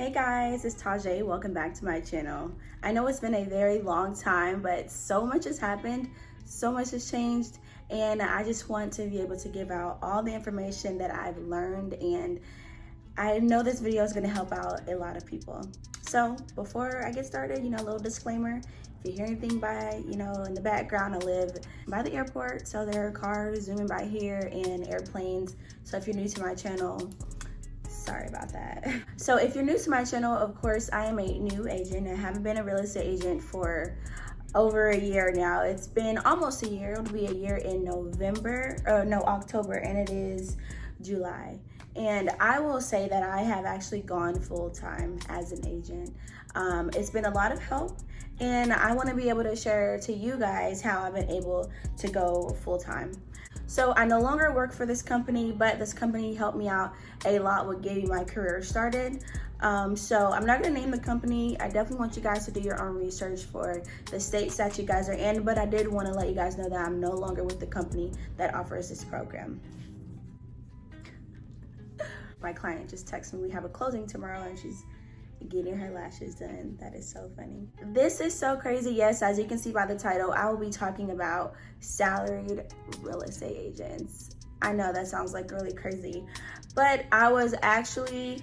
Hey guys, it's Tajay. Welcome back to my channel. I know it's been a very long time, but so much has happened, so much has changed, and I just want to be able to give out all the information that I've learned, and I know this video is going to help out a lot of people. So before I get started, a little disclaimer. If you hear anything by, in the background, I live by the airport, so there are cars zooming by here and airplanes. So if you're new to my channel, sorry about that. So if you're new to my channel, of course, I am a new agent. I haven't been a real estate agent for over a year now. It's been almost a year. It'll be a year in October, and it is July. And I will say that I have actually gone full-time as an agent. It's been a lot of help, and I want to be able to share to you guys how I've been able to go full-time. So I no longer work for this company, but this company helped me out a lot with getting my career started. So I'm not gonna name the company. I definitely want you guys to do your own research for the states that you guys are in, but I did want to let you guys know that I'm no longer with the company that offers this program. My client just texted me, we have a closing tomorrow, and she's getting her lashes done. That is so funny. This is so crazy. Yes, as you can see by the title, I will be talking about salaried real estate agents. I know that sounds like really crazy, but I was actually,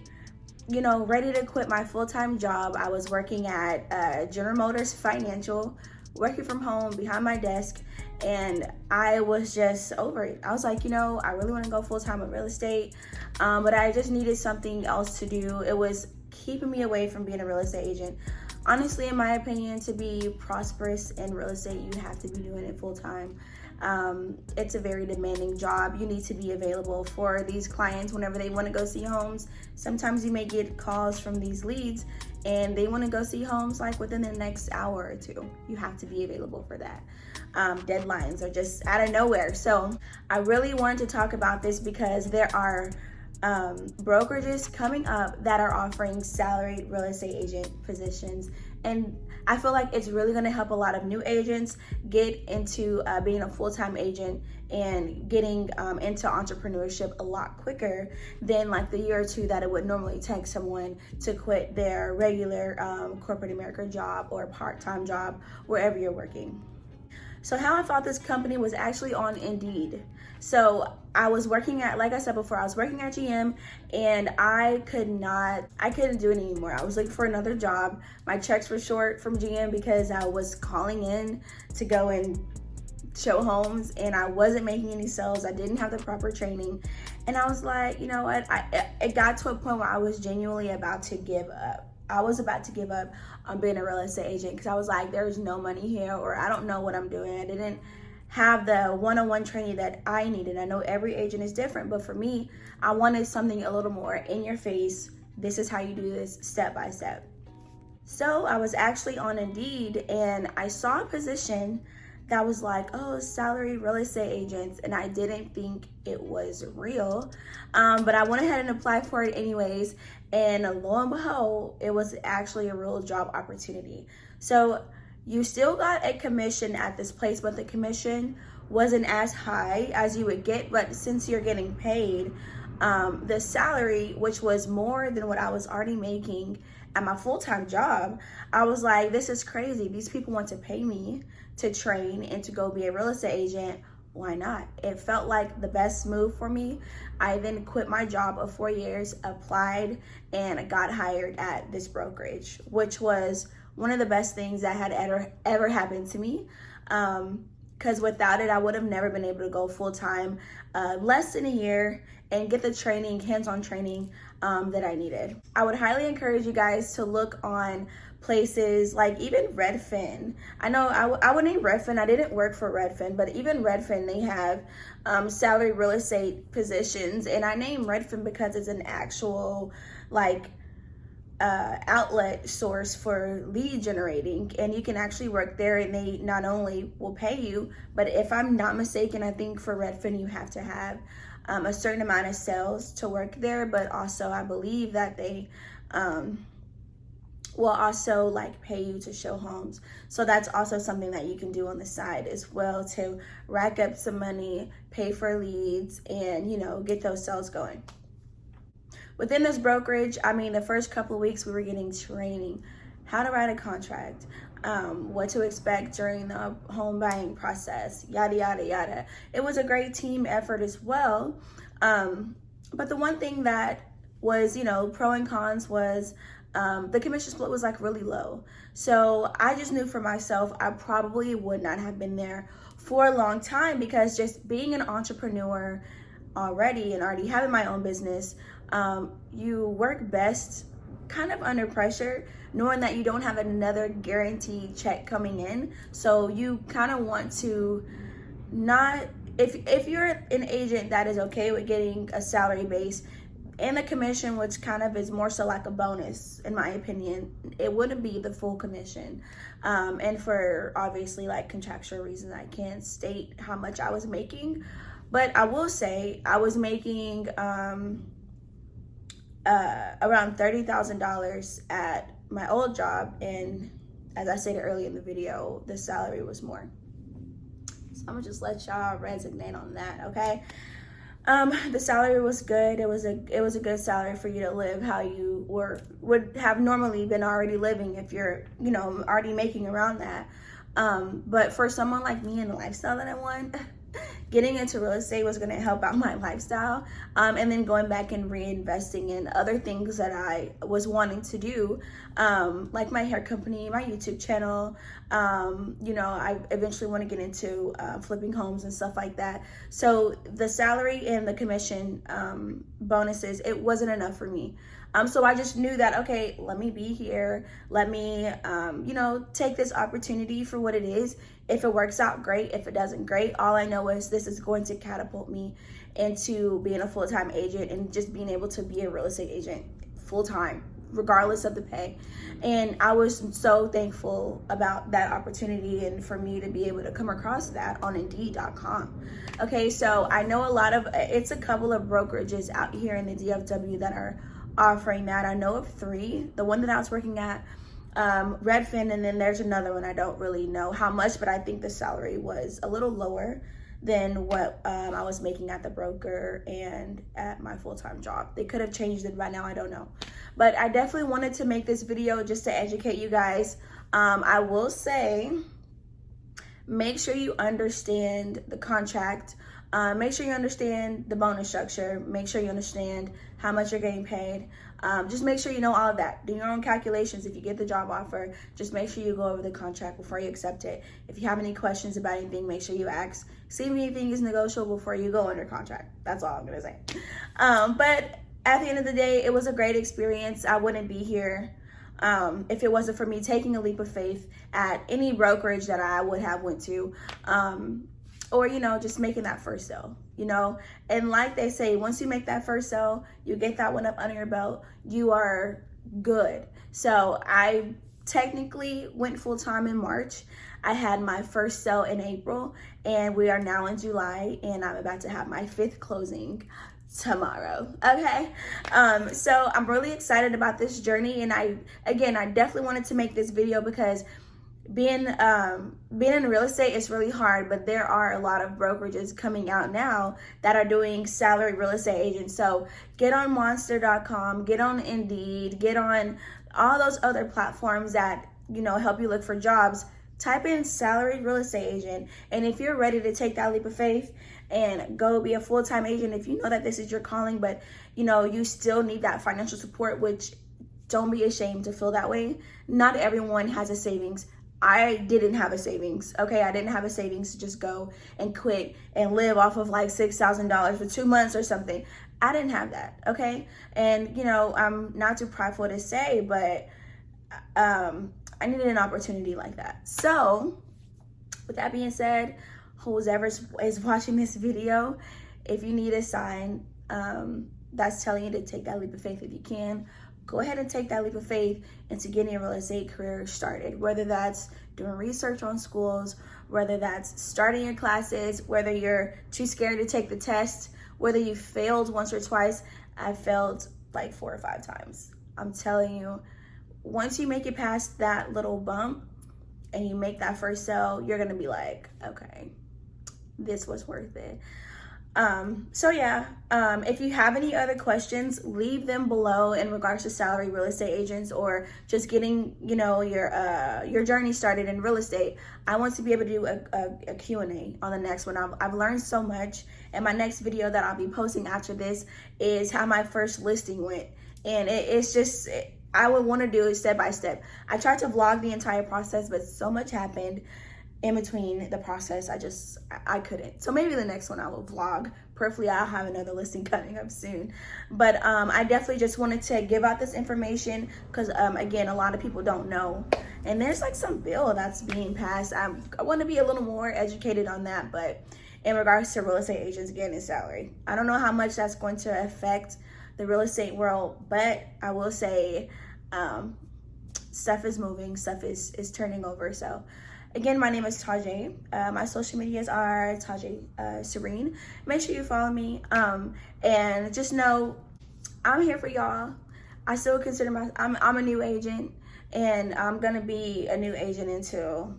ready to quit my full-time job. I was working at General Motors Financial, working from home behind my desk, and I was just over it. I was like, I really want to go full-time with real estate, but I just needed something else to do. It was keeping me away from being a real estate agent. Honestly, in my opinion, to be prosperous in real estate, you have to be doing it full-time. It's a very demanding job. You need to be available for these clients whenever they want to go see homes. Sometimes you may get calls from these leads and they want to go see homes like within the next hour or two. You have to be available for that. Deadlines are just out of nowhere. So I really wanted to talk about this because there are brokerages coming up that are offering salaried real estate agent positions, and I feel like it's really going to help a lot of new agents get into being a full-time agent and getting into entrepreneurship a lot quicker than like the year or two that it would normally take someone to quit their regular corporate America job or part-time job wherever you're working. So how I found this company was actually on Indeed. So I was working at, like I said before, I was working at GM, and I couldn't do it anymore. I was looking for another job. My checks were short from GM because I was calling in to go and show homes, and I wasn't making any sales. I didn't have the proper training. And I was like, you know what? It got to a point where I was genuinely about to give up. I was about to give up on being a real estate agent because I was like, there's no money here, or I don't know what I'm doing. I didn't have the one-on-one training that I needed. I know every agent is different, but for me, I wanted something a little more in your face. This is how you do this step by step. So I was actually on Indeed, and I saw a position that was like, oh, salary real estate agents, and I didn't think it was real, but I went ahead and applied for it anyways, and lo and behold, it was actually a real job opportunity. So you still got a commission at this place, but the commission wasn't as high as you would get, but since you're getting paid the salary, which was more than what I was already making at my full-time job, I was like, this is crazy. These people want to pay me to train and to go be a real estate agent. Why not? It felt like the best move for me. I then quit my job of 4 years, applied, and got hired at this brokerage, which was one of the best things that had ever happened to me. Because without it, I would have never been able to go full-time less than a year and get the training, hands-on training that I needed. I would highly encourage you guys to look on places like even Redfin. I know I would name Redfin. I didn't work for Redfin, but even Redfin, they have salary real estate positions. And I name Redfin because it's an actual outlet source for lead generating, and you can actually work there, and they not only will pay you, but if I'm not mistaken, I think for Redfin you have to have a certain amount of sales to work there, but also I believe that they will also pay you to show homes. So that's also something that you can do on the side as well to rack up some money, pay for leads, and get those sales going. within this brokerage, I mean, the first couple of weeks we were getting training, how to write a contract, what to expect during the home buying process, yada, yada, yada. It was a great team effort as well. But the one thing that was, pro and cons was the commission split was like really low. So I just knew for myself, I probably would not have been there for a long time, because just being an entrepreneur already and already having my own business, you work best kind of under pressure, knowing that you don't have another guaranteed check coming in. So you kind of want to not, if you're an agent that is okay with getting a salary base and the commission, which kind of is more so like a bonus, in my opinion, it wouldn't be the full commission. And for obviously like contractual reasons, I can't state how much I was making, but I will say I was making around $30,000 at my old job. And as I stated earlier in the video, the salary was more. So I'm gonna just let y'all resonate on that, okay? The salary was good. It was a good salary for you to live how you would have normally been already living if you're, already making around that. But for someone like me and the lifestyle that I want, getting into real estate was going to help out my lifestyle. And then going back and reinvesting in other things that I was wanting to do, like my hair company, my YouTube channel. I eventually want to get into flipping homes and stuff like that. So the salary and the commission bonuses, it wasn't enough for me. So I just knew that, okay, let me be here. Let me, take this opportunity for what it is. If it works out, great. If it doesn't, great. All I know is this is going to catapult me into being a full-time agent and just being able to be a real estate agent full-time, regardless of the pay. And I was so thankful about that opportunity and for me to be able to come across that on Indeed.com. Okay, so I know it's a couple of brokerages out here in the DFW that are offering that. I know of 3. The one that I was working at, Redfin, and then there's another one. I don't really know how much, but I think the salary was a little lower than what I was making at the broker and at my full-time job. They could have changed it by now, I don't know. But I definitely wanted to make this video just to educate you guys. I will say, make sure you understand the contract. Make sure you understand the bonus structure. Make sure you understand how much you're getting paid. Just make sure you know all of that. Do your own calculations. If you get the job offer, just make sure you go over the contract before you accept it. If you have any questions about anything, make sure you ask. See if anything is negotiable before you go under contract. That's all I'm gonna say. But at the end of the day, it was a great experience. I wouldn't be here if it wasn't for me taking a leap of faith at any brokerage that I would have went to. Or, just making that first sale, and like they say, once you make that first sale, you get that one up under your belt, you are good. So I technically went full-time in March. I had my first sale in April, and we are now in July, and I'm about to have my 5th closing tomorrow. Okay. So I'm really excited about this journey. And I definitely wanted to make this video because being in real estate is really hard, but there are a lot of brokerages coming out now that are doing salaried real estate agents. So get on monster.com, get on Indeed, get on all those other platforms that, help you look for jobs. Type in salaried real estate agent. And if you're ready to take that leap of faith and go be a full-time agent, if you know that this is your calling, but you still need that financial support, which don't be ashamed to feel that way. Not everyone has a savings. I didn't have a savings, okay? I didn't have a savings to just go and quit and live off of like $6,000 for 2 months or something. I didn't have that, okay? And, I'm not too prideful to say, but I needed an opportunity like that. So, with that being said, whoever is watching this video, if you need a sign that's telling you to take that leap of faith if you can, go ahead and take that leap of faith into getting a real estate career started, whether that's doing research on schools, whether that's starting your classes, whether you're too scared to take the test, whether you failed once or twice. I failed like 4 or 5 times. I'm telling you, once you make it past that little bump and you make that first sale, you're gonna be like, okay, this was worth it. So yeah, if you have any other questions, leave them below in regards to salary real estate agents or just getting, you know, your journey started in real estate. I want to be able to do a Q&A on the next one. I've learned so much, and my next video that I'll be posting after this is how my first listing went. And it's just, I would want to do it step by step. I tried to vlog the entire process, but so much happened in between the process. I couldn't. So maybe the next one I will vlog. Preferably I'll have another listing coming up soon. But I definitely just wanted to give out this information because again, a lot of people don't know. And there's like some bill that's being passed. I want to be a little more educated on that, but in regards to real estate agents getting salary, I don't know how much that's going to affect the real estate world, but I will say stuff is moving, stuff is turning over. So again, my name is Tajay. My social medias are Tajay Serene. Make sure you follow me. And just know I'm here for y'all. I still consider I'm a new agent, and I'm gonna be a new agent until,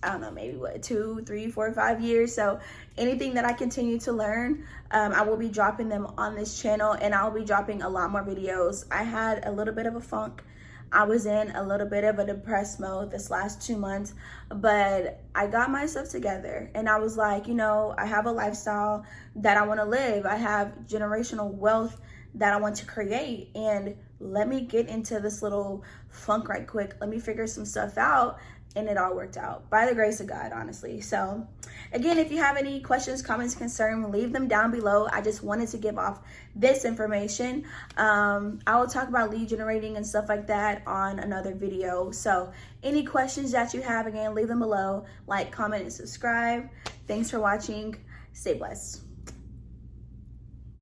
I don't know, maybe what, 2, 3, 4, 5 years. So anything that I continue to learn, I will be dropping them on this channel, and I'll be dropping a lot more videos. I had a little bit of a funk. I was in a little bit of a depressed mode this last 2 months, but I got myself together, and I was like, you know, I have a lifestyle that I want to live. I have generational wealth that I want to create, and let me get into this little funk right quick. Let me figure some stuff out. And it all worked out by the grace of God, honestly. So again, if you have any questions, comments, concerns, leave them down below. I just wanted to give off this information. I will talk about lead generating and stuff like that on another video. So any questions that you have, again, leave them below. Like, comment, and subscribe. Thanks for watching. Stay blessed.